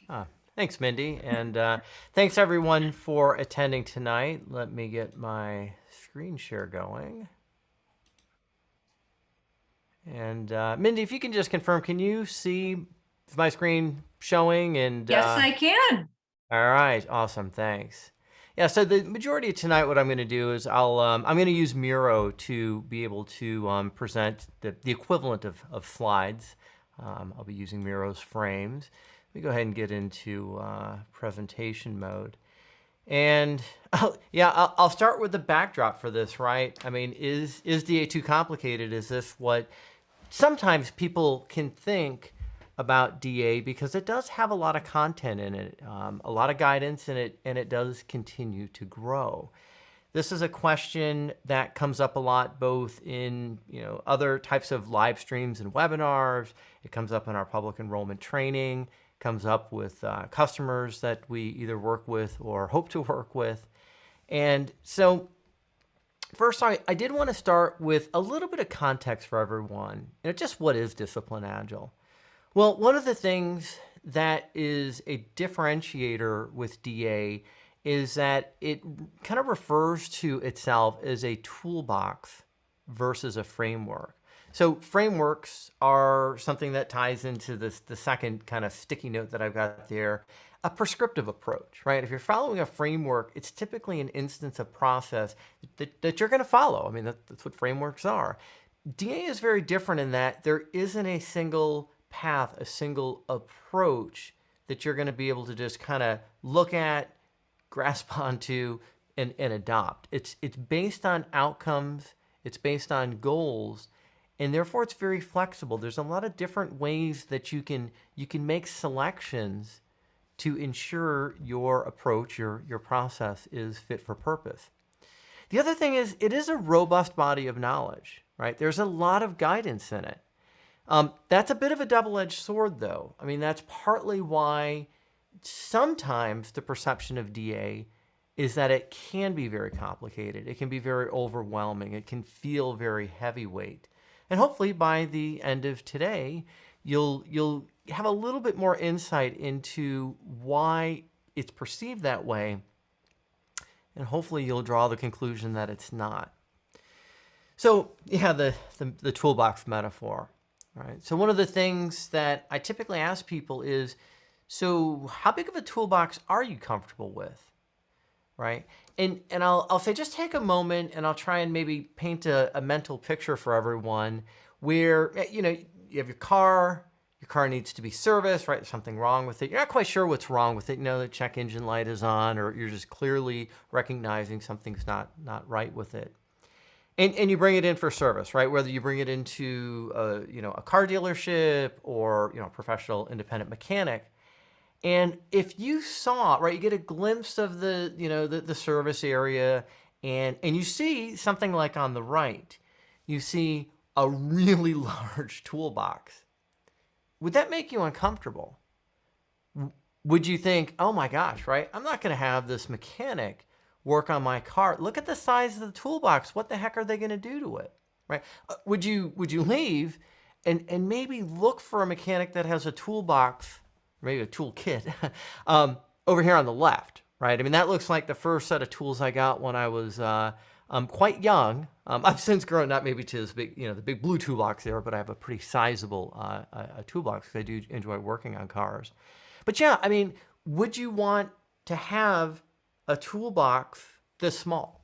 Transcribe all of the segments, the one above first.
Ah, thanks, Mindy. And thanks, everyone, for attending tonight. Let me get my screen share going. And Mindy, if you can just confirm, can you see my screen showing? And Yes, I can. all right, awesome, thanks. Yeah, so the majority of tonight, what I'm going to do is I'm going to use Miro to be able to present the equivalent of slides. I'll be using Miro's frames. Let me go ahead and get into presentation mode. And I'll start with the backdrop for this, right? I mean, is DA too complicated? Is this what sometimes people can think about DA, because it does have a lot of content in it, a lot of guidance in it, and it does continue to grow. This is a question that comes up a lot, both in other types of live streams and webinars. It comes up in our public enrollment training. Comes up with customers that we either work with or hope to work with. And so first, I did want to start with a little bit of context for everyone. Just what is Discipline Agile? Well, one of the things that is a differentiator with DA is that it kind of refers to itself as a toolbox versus a framework. So frameworks are something that ties into the second kind of sticky note that I've got there, a prescriptive approach, right? If you're following a framework, it's typically an instance of process that you're going to follow. I mean, that's what frameworks are. DA is very different in that there isn't a single path, a single approach that you're going to be able to just kind of look at, grasp onto, and adopt. It's based on outcomes. It's based on goals. And therefore, it's very flexible. There's a lot of different ways that you can make selections to ensure your approach, your process is fit for purpose. The other thing is it is a robust body of knowledge, right? There's a lot of guidance in it. That's a bit of a double-edged sword, though. I mean, that's partly why sometimes the perception of DA is that it can be very complicated. It can be very overwhelming. It can feel very heavyweight. And hopefully by the end of today, you'll have a little bit more insight into why it's perceived that way. And hopefully you'll draw the conclusion that it's not. So yeah, the toolbox metaphor. Right. So one of the things that I typically ask people is, so how big of a toolbox are you comfortable with? Right. And I'll say, just take a moment and I'll try and maybe paint a mental picture for everyone where, you have your car needs to be serviced, right? There's something wrong with it. You're not quite sure what's wrong with it. The check engine light is on, or you're just clearly recognizing something's not right with it. And you bring it in for service, right? Whether you bring it into a car dealership or a professional independent mechanic. And if you saw, right, you get a glimpse of the service area, and you see something like on the right, you see a really large toolbox. Would that make you uncomfortable? Would you think, oh my gosh, right? I'm not going to have this mechanic work on my car. Look at the size of the toolbox. What the heck are they going to do to it, right? Would you leave and maybe look for a mechanic that has a toolbox, maybe a toolkit, over here on the left, right? I mean, that looks like the first set of tools I got when I was quite young. I've since grown, not maybe to this big, the big blue toolbox there, but I have a pretty sizable toolbox because I do enjoy working on cars. But yeah, I mean, would you want to have a toolbox this small?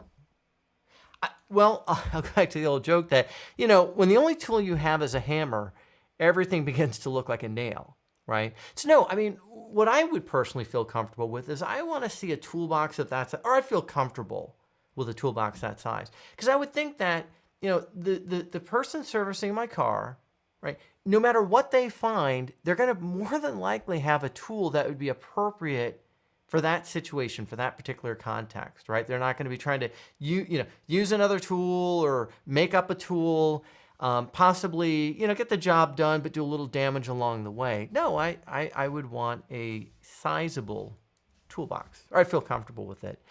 Well, I'll go back to the old joke that, when the only tool you have is a hammer, everything begins to look like a nail, right? So no, I mean, what I would personally feel comfortable with is I want to see a toolbox of that size, or I feel comfortable with a toolbox that size. Because I would think that, the person servicing my car, right, no matter what they find, they're going to more than likely have a tool that would be appropriate for that situation, for that particular context, right? They're not going to be trying to use another tool or make up a tool, possibly get the job done, but do a little damage along the way. No, I would want a sizable toolbox, or I feel comfortable with it.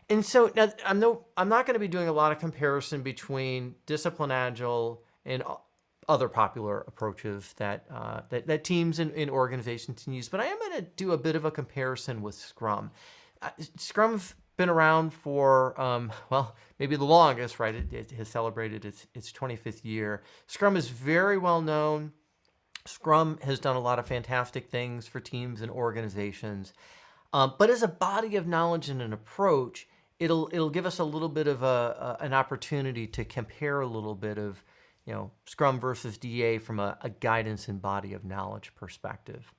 And so now I'm not going to be doing a lot of comparison between Discipline Agile and other popular approaches that that teams and organizations can use. But I am going to do a bit of a comparison with Scrum. Scrum's been around for, well, maybe the longest, right? It has celebrated its 25th year. Scrum is very well known. Scrum has done a lot of fantastic things for teams and organizations. But as a body of knowledge and an approach, it'll give us a little bit of an opportunity to compare a little bit of, Scrum versus DA from a guidance and body of knowledge perspective.